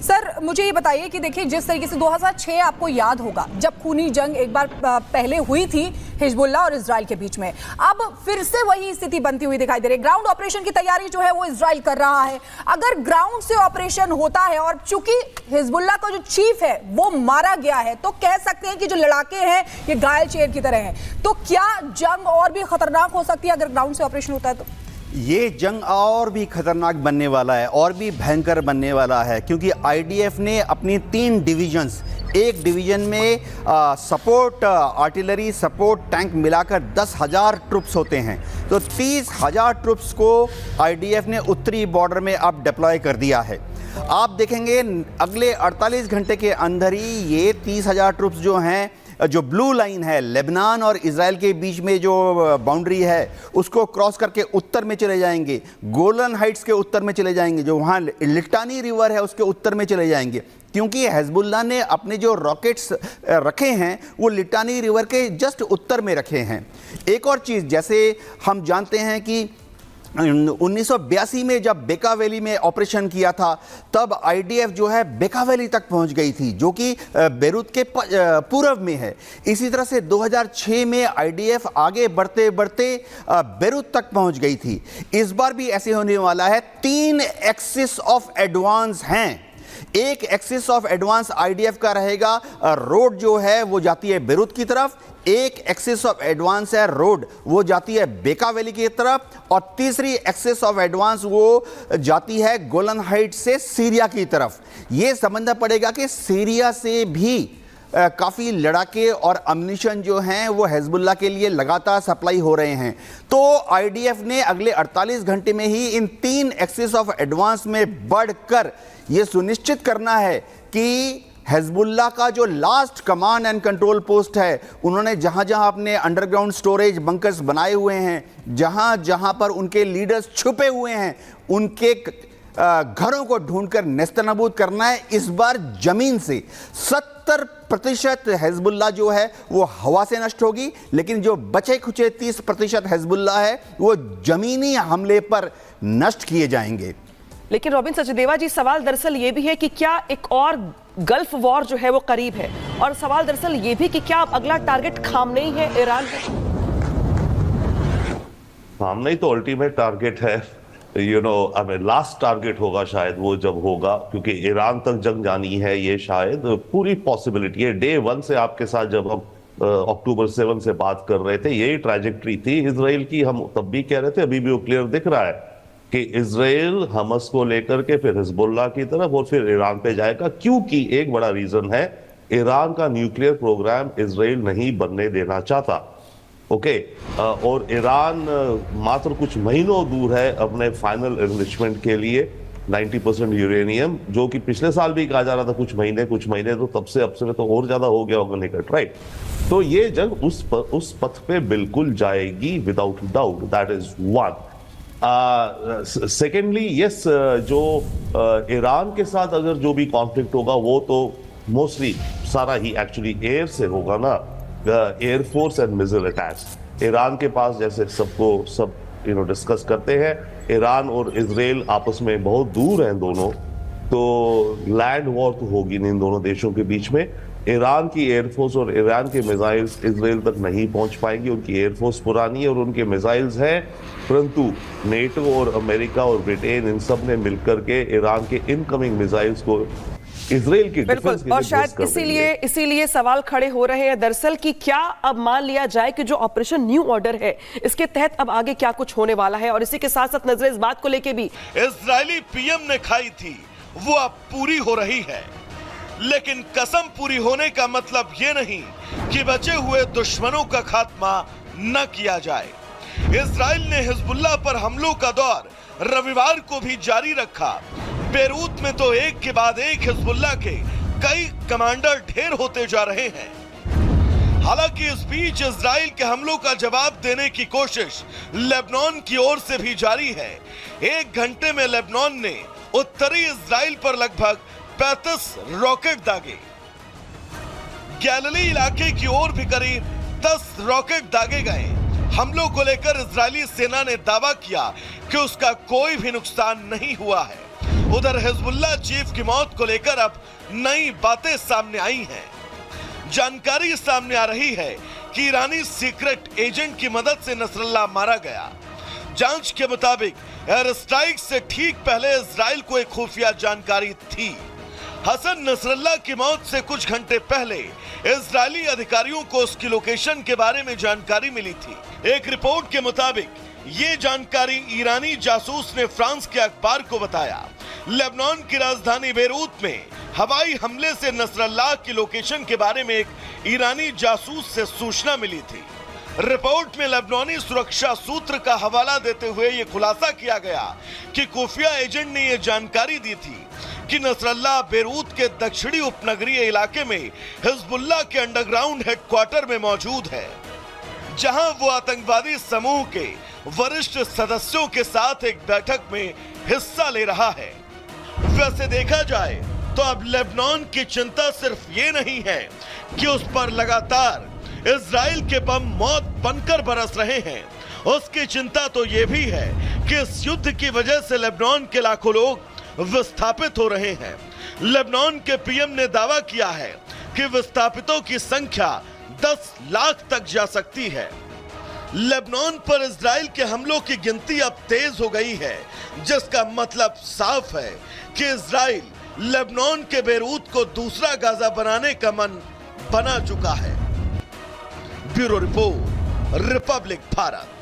Sir मुझे ये बताइए कि देखिए जिस तरीके से 2006 आपको याद होगा जब खूनी जंग एक बार पहले हुई थी हिजबुल्लाह और इजराइल के बीच में, अब फिर से वही स्थिति बनती हुई दिखाई दे रही है। ग्राउंड ऑपरेशन की तैयारी जो है वो इजराइल कर रहा है। अगर ग्राउंड से ऑपरेशन होता है और चूंकि हिजबुल्लाह का जो चीफ है वो मारा गया है तो कह सकते हैं कि जो लड़ाके हैं ये घायल शेर की तरह हैं, तो क्या जंग और भी खतरनाक हो सकती है अगर ग्राउंड से ऑपरेशन होता है तो? ये जंग और भी खतरनाक बनने वाला है और भी भयंकर बनने वाला है, क्योंकि आईडीएफ ने अपनी 3 डिवीजन्स, एक डिवीजन में सपोर्ट आर्टिलरी सपोर्ट टैंक मिलाकर 10,000 ट्रुप्स होते हैं, तो 30,000 ट्रुप्स को आईडीएफ ने उत्तरी बॉर्डर में अब डिप्लॉय कर दिया है। आप देखेंगे अगले 48 घंटे के अंदर ही ये 30,000 ट्रुप्स जो हैं, जो ब्लू लाइन है लेबनान और इजराइल के बीच में जो बाउंड्री है उसको क्रॉस करके उत्तर में चले जाएंगे, गोलन हाइट्स के उत्तर में चले जाएंगे, जो वहाँ लिटानी रिवर है उसके उत्तर में चले जाएंगे, क्योंकि हिजबुल्लाह ने अपने जो रॉकेट्स रखे हैं वो लिटानी रिवर के जस्ट उत्तर में रखे हैं। एक और चीज़, जैसे हम जानते हैं कि 1982 में जब बेका वैली में ऑपरेशन किया था तब आईडीएफ जो है बेका वैली तक पहुंच गई थी, जो कि बेरूत के पूर्व में है। इसी तरह से 2006 में आईडीएफ आगे बढ़ते बढ़ते बेरूत तक पहुंच गई थी। इस बार भी ऐसे होने वाला है। 3 एक्सिस ऑफ एडवांस हैं। एक एक्सिस ऑफ एडवांस आईडीएफ का रहेगा, रोड जो है वो जाती है बेरूत की तरफ, एक एक्सिस ऑफ एडवांस है रोड वो जाती है बेका वैली की तरफ, और तीसरी एक्सिस ऑफ एडवांस वो जाती है गोलन हाइट से सीरिया की तरफ। ये समझना पड़ेगा कि सीरिया से भी काफ़ी लड़ाके और अम्यूनिशन जो हैं वो हिजबुल्लाह के लिए लगातार सप्लाई हो रहे हैं। तो आईडीएफ ने अगले 48 घंटे में ही इन 3 एक्सिस ऑफ एडवांस में बढ़कर ये सुनिश्चित करना है कि हिजबुल्लाह का जो last command and control post है, उन्होंने जहां जहां अपने अंडरग्राउंड स्टोरेज बंकर्स बनाए हुए हैं, जहां जहां पर उनके लीडर्स छुपे हुए हैं, उनके घरों को ढूंढकर नेस्तनाबूद करना है। इस बार जमीन से 70% हिजबुल्लाह जो है वो हवा से नष्ट होगी, लेकिन जो बचे खुचे 30% हिजबुल्लाह है वो जमीनी हमले पर नष्ट किए जाएंगे। लेकिन रॉबिन सचदेवा जी, सवाल दरअसल ये भी है कि क्या एक और गल्फ वॉर जो है वो करीब है, और सवाल दरअसल ये भी कि क्या अब अगला टारगेट खामनेई है, ईरान है? खामनेई तो अल्टीमेट टारगेट है, लास्ट टारगेट होगा शायद वो जब होगा, क्योंकि ईरान तक जंग जानी है, ये शायद पूरी पॉसिबिलिटी है। डे 1 से आपके साथ जब हम अक्टूबर 7 से बात कर रहे थे, यही ट्रैजेक्टरी थी इजराइल की। हम तब भी कह रहे थे, अभी भी वो क्लियर दिख रहा है कि इजराइल हमस को लेकर के फिर हिजबुल्लाह की तरफ और फिर ईरान पे जाएगा, क्योंकि एक बड़ा रीजन है, ईरान का न्यूक्लियर प्रोग्राम इजराइल नहीं बनने देना चाहता। ओके, और ईरान मात्र कुछ महीनों दूर है अपने फाइनल एनरिचमेंट के लिए 90% यूरेनियम, जो कि पिछले साल भी कहा जा रहा था कुछ महीने, तो तब से अब से तो और ज्यादा हो गया होगा निकट, राइट? तो ये जंग उस पथ पे बिल्कुल जाएगी without doubt, that is one. Secondly yes, जो ईरान के साथ अगर जो भी कॉन्फ्लिक्ट होगा वो तो मोस्टली सारा ही एक्चुअली एयर से होगा ना, air force and missile attacks. Iran के पास, जैसे सब डिस्कस करते हैं, ईरान और इजराइल आपस में बहुत दूर हैं दोनों, तो लैंड वॉर तो होगी इन दोनों देशों के बीच में। ईरान की एयरफोर्स और ईरान के मिसाइल्स इजराइल तक नहीं पहुंच पाएंगी, उनकी एयरफोर्स पुरानी है और उनके मिसाइल्स हैं, परंतु नेटो और अमेरिका और ब्रिटेन इन सब ने मिलकर के ईरान के इनकमिंग मिसाइल्स को इजराइल की डिफेंस के लिए, और शायद इसीलिए सवाल खड़े हो रहे हैं दरअसल कि क्या अब मान लिया जाए कि जो ऑपरेशन न्यू ऑर्डर है इसके तहत अब आगे क्या कुछ होने वाला है। और इसी के साथ साथ नजर इस बात को लेके भी इजरायली पीएम ने खाई थी वो अब पूरी हो रही है, लेकिन कसम पूरी होने का मतलब ये नहीं कि बचे हुए दुश्मनों का खात्मा न किया जाए। इजराइल ने हिजबुल्लाह पर हमलों का दौर रविवार को भी जारी रखा। बेरूत में तो एक के बाद एक हिजबुल्लाह के कई कमांडर ढेर होते जा रहे हैं। हालांकि इस बीच इजराइल के हमलों का जवाब देने की कोशिश लेबनान की ओर से भी जारी है। 1 घंटे में लेबनान ने उत्तरी इजराइल पर लगभग 35 रॉकेट दागे। गैलिली इलाके की ओर भी करीब 10 रॉकेट दागे गए। हमलों को लेकर इजरायली सेना ने दावा किया कि उसका कोई भी नुकसान नहीं हुआ है। उधर हिजबुल्लाह चीफ की मौत को लेकर अब नई बातें सामने आई हैं। जानकारी सामने आ रही है कि ईरानी सीक्रेट एजेंट की मदद से नसरल्लाह मारा गया। जांच के मुताबिक एयर स्ट्राइक से ठीक पहले इजराइल को एक खुफिया जानकारी थी। हसन नसरल्लाह की मौत से कुछ घंटे पहले इजरायली अधिकारियों को उसकी लोकेशन के बारे में जानकारी मिली थी। एक रिपोर्ट के मुताबिक ये जानकारी ईरानी जासूस ने फ्रांस के अखबार को बताया। लेबनान की राजधानी बेरूत में हवाई हमले से नसरल्लाह की लोकेशन के बारे में एक ईरानी जासूस से सूचना मिली थी। रिपोर्ट में लेबनानी सुरक्षा सूत्र का हवाला देते हुए यह खुलासा किया गया कि खुफिया एजेंट ने यह जानकारी दी थी कि नसरल्लाह बेरूत के दक्षिणी उपनगरीय इलाके में हिजबुल्लाह के अंडरग्राउंड हेडक्वार्टर में मौजूद है, जहां वो आतंकवादी समूह के वरिष्ठ सदस्यों के साथ एक बैठक में हिस्सा ले रहा है। वैसे देखा जाए तो अब लेबनान की चिंता सिर्फ ये नहीं है कि उस पर लगातार इजराइल के बम मौत बनकर बरस रहे हैं, उसकी चिंता तो ये भी है कि इस युद्ध की वजह से लेबनान के लाखों लोग विस्थापित हो रहे हैं। लेबनान के पीएम ने दावा किया है कि विस्थापितों की संख्या 10 लाख तक जा सकती है। लेबनान पर इजराइल के हमलों की गिनती अब तेज हो गई है, जिसका मतलब साफ है कि इजराइल लेबनान के बेरूत को दूसरा गाजा बनाने का मन बना चुका है। Bureau report, Republic Bharat.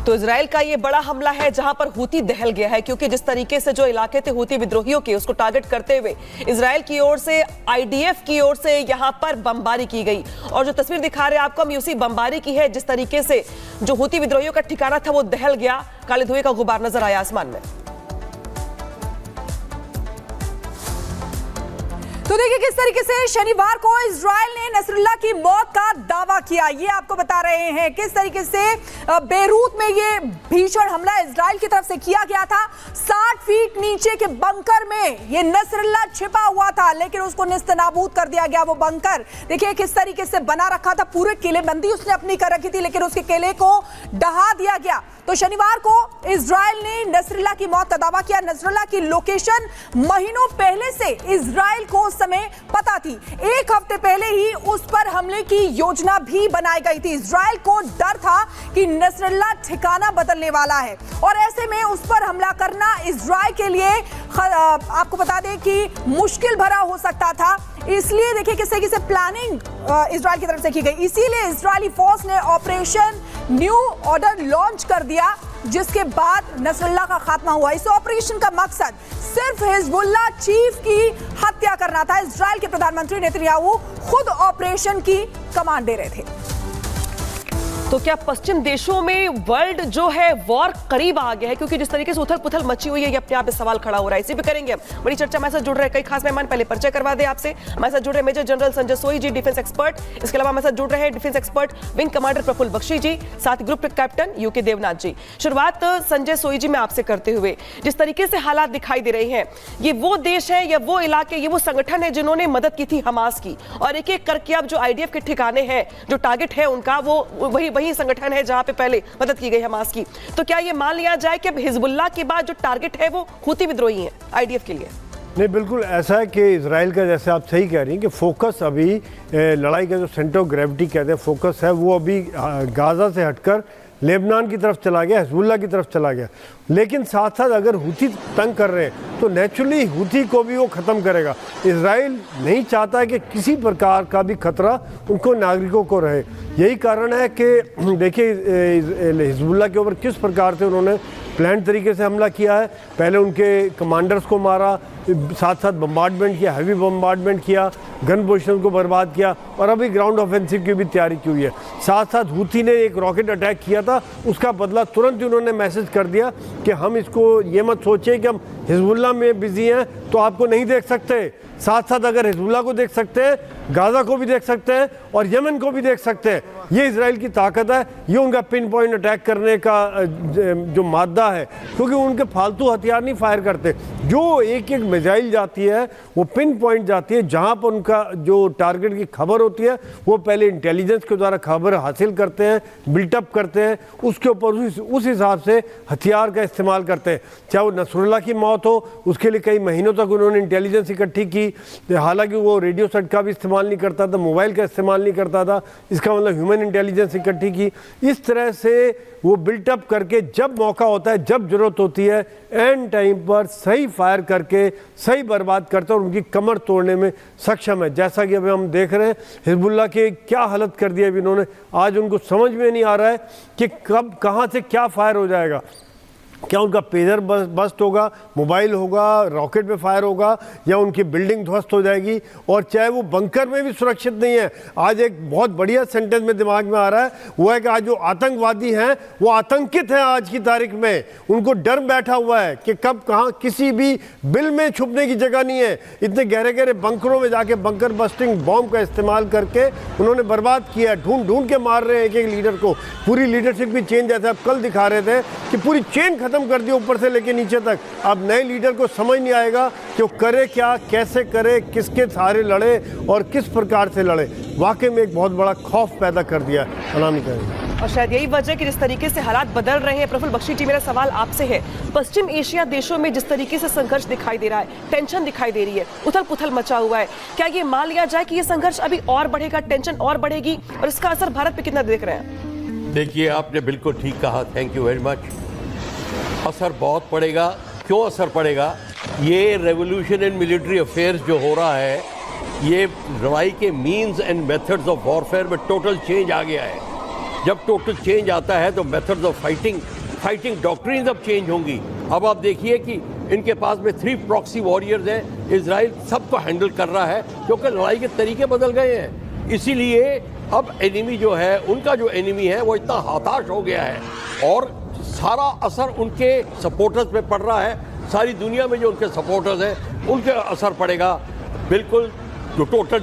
तो इजराइल का ये बड़ा हमला है जहां पर हूती दहल गया है, क्योंकि जिस तरीके से जो इलाके थे हूती विद्रोहियों के, उसको टारगेट करते हुए इजराइल की ओर से, आईडीएफ की ओर से यहां पर बमबारी की गई। और जो तस्वीर दिखा रहे हैं आपको, हम उसी बमबारी की है जिस तरीके से जो हूती विद्रोहियों का ठिकाना था वो दहल गया। काले धुएं का गुबार नजर आया आसमान में। तो देखिए किस तरीके से शनिवार को इजराइल ने नसरुल्लाह की मौत का दावा किया, ये आपको बता रहे हैं। किस तरीके से बेरूत में ये भीषण हमला इजराइल की तरफ से किया गया था। 60 फीट नीचे के बंकर में ये नसरुल्लाह छिपा हुआ था, लेकिन उसको निस्तनाबूद कर दिया गया। वो बंकर देखिए किस तरीके से बना रखा था, पूरे किलेबंदी उसने अपनी कर रखी थी, लेकिन उसके किले को ढहा दिया गया। तो शनिवार को इजराइल ने नसरुल्लाह की मौत का दावा किया। नसरुल्लाह की लोकेशन महीनों पहले से इजराइल को उस समय पता थी। एक हफ्ते पहले ही उस पर हमले की योजना भी बनाई गई थी। इजराइल को डर था कि नसरुल्लाह ठिकाना बदलने वाला है और ऐसे में उस पर हमला करना इजराइल के लिए आपको बता दें कि मुश्किल भरा हो सकता था। इसलिए देखिए किस तरीके से प्लानिंग इजराइल की तरफ से की गई। इसीलिए इजरायली फोर्स ने ऑपरेशन न्यू ऑर्डर लॉन्च कर दिया, जिसके बाद नसरुल्लाह का खात्मा हुआ। इस ऑपरेशन का मकसद सिर्फ हिजबुल्लाह चीफ की हत्या करना था। इजराइल के प्रधानमंत्री नेतन्याहू खुद ऑपरेशन की कमांड दे रहे थे। तो क्या पश्चिम देशों में वर्ल्ड जो है वॉर करीब आ गया है? क्योंकि जिस तरीके से उथल पुथल मची हुई है, ये अपने आप में सवाल खड़ा हो रहा है। इसी पे करेंगे हम बड़ी चर्चा। हमारे साथ जुड़ रहे कई खास मेहमान, पहले परिचय करवा दे आपसे। हमारे साथ जुड़ रहे मेजर जनरल संजय सोई जी, डिफेंस एक्सपर्ट। इसके अलावा हमारे साथ जुड़ रहे defence expert wing commander Praful Bakshi ji, साथ group captain UK Devnath ji. शुरुआत संजय सोई जी में आपसे करते हुए, जिस तरीके से हालात दिखाई दे रहे हैं, ये वो देश है या वो इलाके, ये वो संगठन है जिन्होंने मदद की थी हमास की, और एक एक करके अब जो आईडीएफ के ठिकाने हैं, जो टारगेट है उनका, वो वही संगठन है जहां पे पहले मदद की गई हमास की। तो क्या ये मान लिया जाए कि अब हिजबुल्लाह के बाद जो टारगेट है वो हूती विद्रोही हैं आईडीएफ के लिए? नहीं, बिल्कुल ऐसा है कि इजराइल का, जैसे आप सही कह रही हैं कि फोकस अभी लड़ाई का जो सेंटर ऑफ ग्रेविटी कहते हैं फोकस है, वो अभी गाजा से हटकर लेबनान की तरफ चला गया, हिजबुल्लाह की तरफ चला गया। लेकिन साथ साथ अगर हूती तंग कर रहे हैं तो नेचुरली हूती को भी वो ख़त्म करेगा। इजराइल नहीं चाहता कि किसी प्रकार का भी खतरा उनको नागरिकों को रहे। यही कारण है कि देखिए हिजबुल्लाह के ऊपर किस प्रकार से उन्होंने प्लान तरीके से हमला किया है। पहले उनके कमांडर्स को मारा, साथ साथ बम्बार्डमेंट किया, हैवी बम्बार्डमेंट किया, गन पोजिशन को बर्बाद किया, और अभी ग्राउंड ऑफेंसिव की भी तैयारी की हुई है। साथ साथ हूती ने एक रॉकेट अटैक किया था, उसका बदला तुरंत ही उन्होंने मैसेज कर दिया कि हम इसको ये मत सोचिए कि हम हिजबुल्लाह में बिजी हैं तो आपको नहीं देख सकते। साथ साथ अगर हिजबुल्लाह को देख सकते हैं, गाजा को भी देख सकते हैं और यमन को भी देख सकते हैं। ये इजराइल की ताकत है, ये उनका पिन पॉइंट अटैक करने का जो मादा है, क्योंकि उनके फालतू हथियार नहीं फायर करते। जो एक एक मिसाइल जाती है वो पिन पॉइंट जाती है, जहाँ पर उनका जो टारगेट की खबर होती है वो पहले इंटेलिजेंस के द्वारा खबर हासिल करते हैं, बिल्टअप करते हैं, उसके ऊपर उस हिसाब से हथियार का इस्तेमाल करते हैं। चाहे वो नसरुल्लाह की मौत हो, उसके लिए कई महीनों तक उन्होंने इंटेलिजेंस इकट्ठी की, हालांकि वो रेडियो सेट का भी इस्तेमाल नहीं करता था, मोबाइल का इस्तेमाल नहीं करता था, इसका मतलब ह्यूमन इंटेलिजेंस इकट्ठी की। इस तरह से वो बिल्टअप करके जब मौका होता है, जब जरूरत होती है, एंड टाइम पर सही फायर करके सही बर्बाद करते हैं और उनकी कमर तोड़ने में सक्षम है। जैसा कि अभी हम देख रहे हैं हिजबुल्लाह की क्या हालत कर दी है अभी इन्होंने। आज उनको समझ में नहीं आ रहा है कि कब कहाँ से क्या फायर हो जाएगा। क्या उनका पेजर बस्ट होगा, मोबाइल होगा, रॉकेट में फायर होगा, या उनकी बिल्डिंग ध्वस्त हो जाएगी। और चाहे वो बंकर में भी सुरक्षित नहीं है। आज एक बहुत बढ़िया सेंटेंस में दिमाग में आ रहा है, वो है कि आज जो आतंकवादी हैं वो आतंकित हैं आज की तारीख में। उनको डर बैठा हुआ है कि कब कहाँ किसी भी बिल में छुपने की जगह नहीं है। इतने गहरे गहरे बंकरों में जाके बंकर बस्टिंग बॉम्ब का इस्तेमाल करके उन्होंने बर्बाद किया। ढूंढ ढूंढ के मार रहे हैं एक एक लीडर को। पूरी लीडरशिप भी चेंज, जैसे आप कल दिखा रहे थे कि पूरी चेन खत्म कर दिया ऊपर से लेके नीचे तक। अब नए लीडर को समझ नहीं आएगा कि वो करे क्या, कैसे करे, किसके सहारे लड़े और किस प्रकार से लड़े। वाकई में एक बहुत बड़ा खौफ पैदा कर दिया अनामी करेंगे। और शायद यही वजह कि जिस तरीके से हालात बदल रहे हैं। प्रफुल्ल बख्शी जी, मेरा सवाल आपसे है, पश्चिम एशिया देशों में जिस तरीके से संघर्ष दिखाई दे रहा है, टेंशन दिखाई दे रही है, उथल पुथल मचा हुआ है, क्या ये मान लिया जाए कि ये संघर्ष अभी और बढ़ेगा, टेंशन और बढ़ेगी, और इसका असर भारत पे कितना देख रहे हैं? देखिए, आपने बिल्कुल ठीक कहा, थैंक यू वेरी मच। असर बहुत पड़ेगा। क्यों असर पड़ेगा? ये रेवोल्यूशन इन मिलिट्री अफेयर्स जो हो रहा है, ये लड़ाई के means and methods of warfare में टोटल चेंज आ गया है। जब टोटल चेंज आता है तो मेथड्स ऑफ फाइटिंग डॉक्ट्रिन्स अब चेंज होंगी। अब आप देखिए कि इनके पास में 3 प्रॉक्सी वॉरियर्स हैं। इजराइल सबको हैंडल कर रहा है क्योंकि लड़ाई के तरीके बदल गए हैं। इसीलिए अब एनिमी जो है, उनका जो एनिमी है वो इतना हताश हो गया है और सारा असर उनके सपोर्टर्स पे पड़ रहा है। सारी दुनिया में जो उनके सपोर्टर्स हैं उनके असर पड़ेगा। बिल्कुल जो टोटल